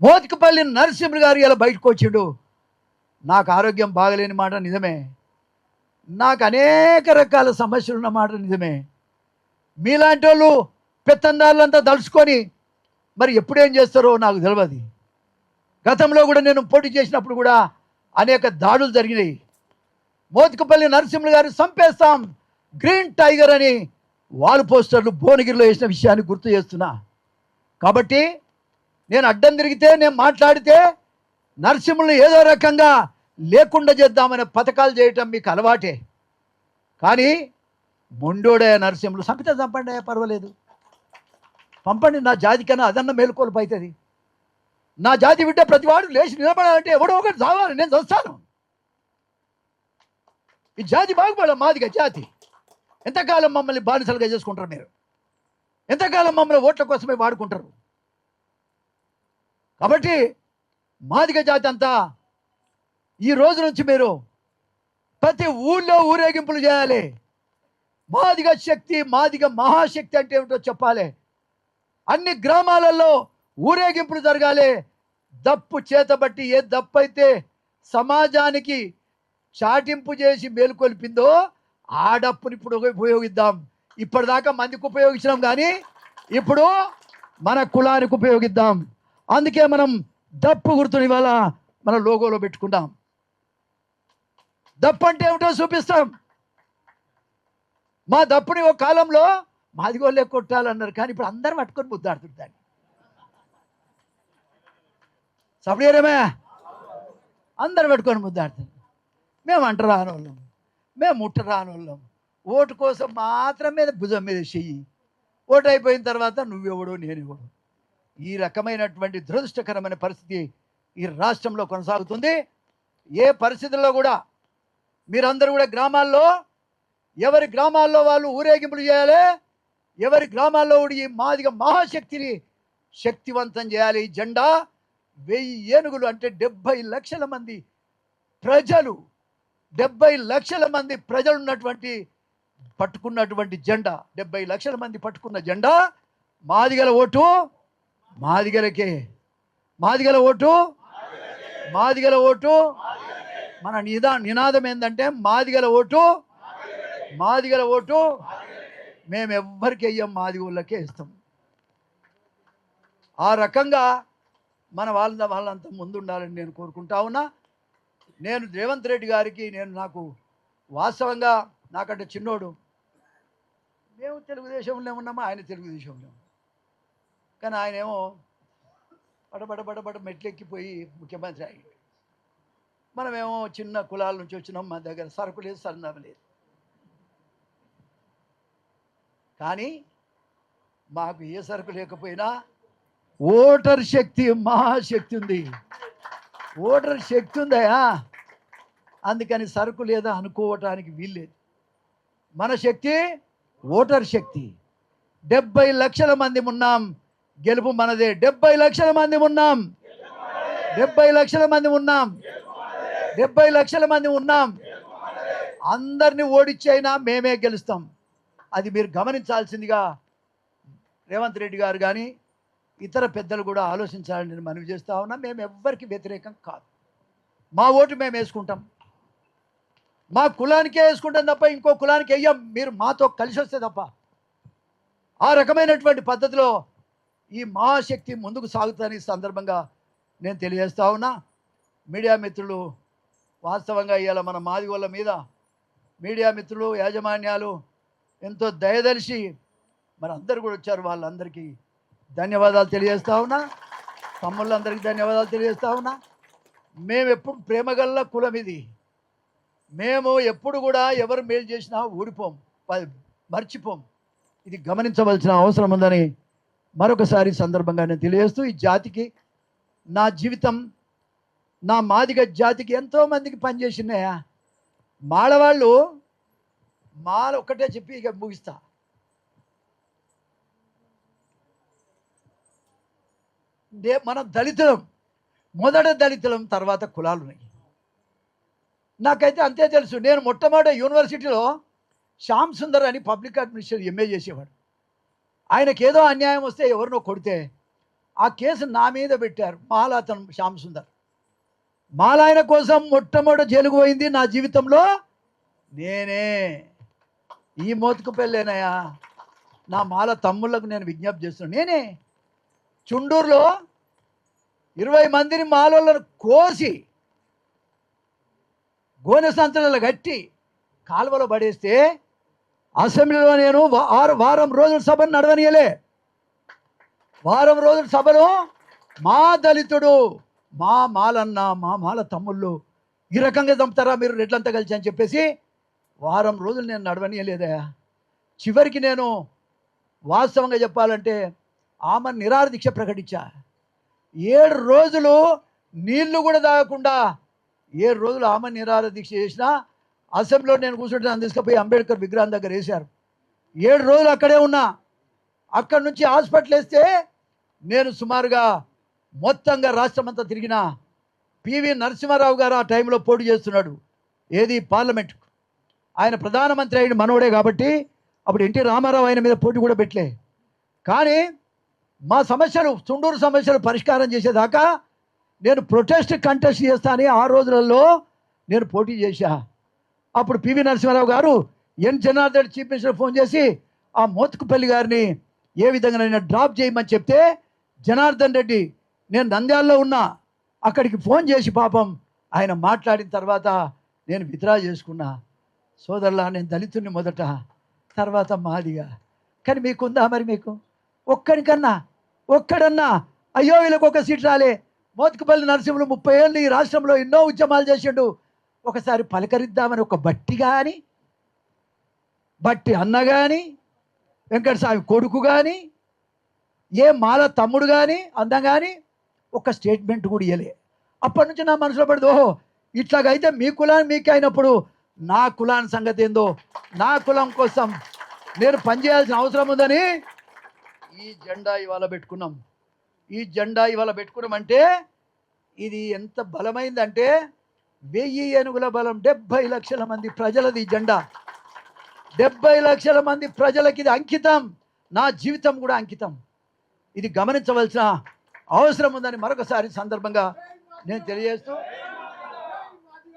మోత్కుపల్లి నరసింహులు గారు ఇలా బయటకు వచ్చిండు. నాకు ఆరోగ్యం బాగలేని మాట నిజమే, నాకు అనేక రకాల సమస్యలు ఉన్న మాట నిజమే. మీలాంటి వాళ్ళు పెత్తందారులంతా దలుచుకొని మరి ఎప్పుడేం చేస్తారో నాకు తెలియదు. గతంలో కూడా నేను పోటీ చేసినప్పుడు కూడా అనేక దాడులు జరిగినాయి. మోత్కుపల్లి నరసింహులు గారు చంపేస్తాం, గ్రీన్ టైగర్ అని వాల్ పోస్టర్లు భువనగిరిలో వేసిన విషయాన్ని గుర్తు చేస్తున్నా. కాబట్టి నేను అడ్డం తిరిగితే, నేను మాట్లాడితే నరసింహులను ఏదో రకంగా లేకుండా చేద్దామనే పథకాలు చేయటం మీకు అలవాటే. కానీ మొండోడే నరసింహులు చంపితే చంపండి, పర్వాలేదు, పంపండి. నా జాతి కన్నా అదన్న మేలుకొలుపు అవుతుంది. నా జాతి బిడ్డ ప్రతివాడు లేచి నిలబడాలంటే ఎవడో ఒకటి చావాలి, నేను చస్తాను. ఈ జాతి బాగుపడ, మాదిగా జాతి. ఎంతకాలం మమ్మల్ని బానిసలుగా చేసుకుంటారు మీరు? ఎంతకాలం మమ్మల్ని ఓట్ల కోసమే వాడుకుంటారు? కాబట్టి మాదిగ జాతి అంతా ఈ రోజు నుంచి మీరు ప్రతి ఊళ్ళో ఊరేగింపులు చేయాలి. మాదిగ శక్తి, మాదిగ మహాశక్తి అంటే ఏమిటో చెప్పాలి. అన్ని గ్రామాలలో ఊరేగింపులు జరగాలి. దప్పు చేతబట్టి, ఏ దప్పు అయితే సమాజానికి చాటింపు చేసి మేలుకొల్పిందో ఆ డప్పుని ఇప్పుడు ఉపయోగిద్దాం. ఇప్పటిదాకా మందికి ఉపయోగించినాం, కానీ ఇప్పుడు మన కులానికి ఉపయోగిద్దాం. అందుకే మనం దప్పు గుర్తుని ఇవాళ మన లోగోలో పెట్టుకుందాం. దప్పు అంటే ఏమిటో చూపిస్తాం. మా దప్పుని ఒక కాలంలో మాదిగోళ్ళే కొట్టాలన్నారు, కానీ ఇప్పుడు అందరం పట్టుకొని ముద్దాడుతుంది దాన్ని. సపడేరమే అందరు పెట్టుకొని ముద్దాడుతుంది. మేము అంట రాని వాళ్ళం, మేము ముట్ట రాని వాళ్ళం. ఓటు కోసం మాత్రం మీద భుజం మీద చెయ్యి, ఓటు అయిపోయిన తర్వాత నువ్వెవడో నేనెవడో. ఈ రకమైనటువంటి దురదృష్టకరమైన పరిస్థితి ఈ రాష్ట్రంలో కొనసాగుతుంది. ఏ పరిస్థితుల్లో కూడా మీరందరూ కూడా గ్రామాల్లో, ఎవరి గ్రామాల్లో వాళ్ళు ఊరేగింపులు చేయాలి. ఎవరి గ్రామాల్లో ఈ మాదిగ మహాశక్తిని శక్తివంతం చేయాలి. ఈ జెండా 1000 ఏనుగులు అంటే 70 లక్షల మంది ప్రజలు, 70 లక్షల మంది ప్రజలు ఉన్నటువంటి పట్టుకున్నటువంటి జెండా, 70 లక్షల మంది పట్టుకున్న జెండా. మాదిగల ఓటు మాదిగలకే, మాదిగల ఓటు మాదిగల ఓటు. మన నినాదం ఏంటంటే మాదిగల ఓటు మాదిగల ఓటు. మేము ఎవ్వరికి వెయ్యం, మాదిగోళ్ళకే ఇస్తాం. ఆ రకంగా మన వాళ్ళంతా ముందుండాలని నేను కోరుకుంటా ఉన్నా. నేను రేవంత్ రెడ్డి గారికి, నాకు వాస్తవంగా నాకంటే చిన్నోడు, మేము తెలుగుదేశంలో ఉన్నామా, ఆయన తెలుగుదేశంలో. కానీ ఆయన ఏమో బడబడ మెట్లెక్కిపోయి ముఖ్యమంత్రి అయ్యాడు. మనమేమో చిన్న కులాల నుంచి వచ్చినాం, మా దగ్గర సరుకు లేదు, సన్నమ లేదు. కానీ మాకు ఏ సరుకు లేకపోయినా ఓటర్ శక్తి, మహాశక్తి ఉంది. ఓటర్ శక్తి ఉందయా, అందుకని సరుకు లేదా అనుకోవటానికి వీల్లేదు. మన శక్తి ఓటర్ శక్తి. 70 లక్షల మంది ఉన్నాం, గెలుపు మనదే. 70 లక్షల మంది ఉన్నాం, 70 లక్షల మంది ఉన్నాం, 70 లక్షల మంది ఉన్నాం. అందరినీ ఓడిచ్చైనా మేమే గెలుస్తాం. అది మీరు గమనించాల్సిందిగా రేవంత్ రెడ్డి గారు కానీ ఇతర పెద్దలు కూడా ఆలోచించాలని నేను మనవి చేస్తా ఉన్నా. మేము ఎవ్వరికి వ్యతిరేకం కాదు. మా ఓటు మేము వేసుకుంటాం, మా కులానికే వేసుకుంటాం తప్ప ఇంకో కులానికి వెయ్యం. మీరు మాతో కలిసి వస్తే తప్ప. ఆ రకమైనటువంటి పద్ధతిలో ఈ మహాశక్తి ముందుకు సాగుతుందని సందర్భంగా నేను తెలియజేస్తా ఉన్నా. మీడియా మిత్రులు, వాస్తవంగా ఇవాళ మన మాదిగోళ్ళ మీద మీడియా మిత్రులు, యాజమాన్యాలు ఎంతో దయదలిచి మరి అందరు కూడా వచ్చారు. వాళ్ళందరికీ ధన్యవాదాలు తెలియజేస్తా ఉన్నా. తమ్ముళ్ళందరికీ ధన్యవాదాలు తెలియజేస్తా ఉన్నా. మేము ఎప్పుడు ప్రేమగల్ల కులం ఇది. మేము ఎప్పుడు కూడా ఎవరు మేలు చేసినా ఊడిపోం, మర్చిపోం. ఇది గమనించవలసిన అవసరం ఉందని మరొకసారి సందర్భంగా నేను తెలియజేస్తూ, ఈ జాతికి, నా జీవితం, నా మాదిగ జాతికి ఎంతోమందికి పనిచేసినాయా. మాడవాళ్ళు మాల ఒక్కటే చెప్పి ఇక ముగిస్తా. మనం దళితులం, మొదట దళితులం, తర్వాత కులాలు ఉన్నాయి. నాకైతే అంతే తెలుసు. నేను మొట్టమొదటి యూనివర్సిటీలో శ్యామ్ సుందర్ అని పబ్లిక్ అడ్మినిస్ట్రేషన్ ఎంఏ చేసేవాడు. ఆయనకి ఏదో అన్యాయం వస్తే ఎవరినో కొడితే ఆ కేసు నా మీద పెట్టారు. మాల అతను శ్యామ్ సుందర్. మాల ఆయన కోసం మొట్టమొదటి జైలుకు పోయింది నా జీవితంలో నేనే. ఈ మోతుకు పెళ్ళేనయ్యా. నా మాల తమ్ముళ్ళకు నేను విజ్ఞప్తి చేస్తున్నాను. నేనే చుండూరులో 20 మందిని మాలోళ్ళను కోసి గోనె సంచులలో కట్టి కాలువలో పడేస్తే అసెంబ్లీలో నేను వారం రోజుల సభను నడవనీయలే. వారం రోజుల సభలో మా దళితుడు, మా మాలన్న, మా మాల తమ్ముళ్ళు ఈ రకంగా చంపుతారా మీరు రెడ్లంతా కలిసి అని చెప్పేసి వారం రోజులు నేను నడవనీయలేదా. చివరికి నేను వాస్తవంగా చెప్పాలంటే ఆమె నిరాహార దీక్ష ప్రకటించా. 7 రోజులు నీళ్లు కూడా తాగకుండా 7 రోజులు ఆమె నిరాహార దీక్ష చేసిన. అసెంబ్లీలో నేను కూర్చుంటే నన్ను తీసుకుపోయి అంబేద్కర్ విగ్రహం దగ్గర వేశారు. 7 రోజులు అక్కడే ఉన్నా. అక్కడి నుంచి హాస్పిటల్ వేస్తే నేను సుమారుగా మొత్తంగా రాష్ట్రమంతా తిరిగిన. పివి నరసింహారావు గారు ఆ టైంలో పోటీ చేస్తున్నాడు, ఏది పార్లమెంట్కు. ఆయన ప్రధానమంత్రి అయిన మనవడే కాబట్టి అప్పుడు ఎన్టీ రామారావు ఆయన మీద పోటీ కూడా పెట్టలే. కానీ మా సమస్యలు, చుండూరు సమస్యలు పరిష్కారం చేసేదాకా నేను ప్రొటెస్ట్ కంటెస్ట్ చేస్తానని ఆ రోజులలో నేను పోటీ చేశా. అప్పుడు పివి నరసింహారావు గారు ఎన్ జనార్దన్ చీఫ్ మినిస్టర్ ఫోన్ చేసి ఆ మోత్కుపల్లి గారిని ఏ విధంగా నేను డ్రాప్ చేయమని చెప్తే జనార్దన్ రెడ్డి, నేను నంద్యాలలో ఉన్నా, అక్కడికి ఫోన్ చేసి పాపం ఆయన మాట్లాడిన తర్వాత నేను విత్డ్రా చేసుకున్నా. సోదరులా, నేను దళితుడిని మొదట, తర్వాత మాదిగా. కానీ మీకుందా మరి? మీకు ఒక్కడన్నా అయ్యో వీళ్ళకి ఒక సీట్ రాలే. మోత్కుపల్లి నరసింహులు 30 ఏళ్ళు ఈ రాష్ట్రంలో ఎన్నో ఉద్యమాలు చేసిండు, ఒకసారి పలకరిద్దామని ఒక బట్టి కానీ, బట్టి అన్న కానీ, వెంకటస్వామి కొడుకు కానీ, ఏ మాల తమ్ముడు కానీ, అందం కానీ ఒక స్టేట్మెంట్ కూడా ఇవ్వలే. అప్పటి నుంచి నా మనసులో పడింది, ఓహో ఇట్లాగైతే మీ కులాన్ని మీకే అయినప్పుడు నా కులాన్ని సంగతి ఏందో, నా కులం కోసం నేను పనిచేయాల్సిన అవసరం ఉందని ఈ జెండా ఇవాళ పెట్టుకున్నాం. ఈ జెండా ఇవాళ పెట్టుకున్నామంటే ఇది ఎంత బలమైందంటే 1000 ఏనుగుల బలం, 70 లక్షల మంది ప్రజలది ఈ జెండా. 70 లక్షల మంది ప్రజలకి ఇది అంకితం. నా జీవితం కూడా అంకితం. ఇది గమనించవలసిన అవసరం ఉందని మరొకసారి సందర్భంగా నేను తెలియజేస్తూ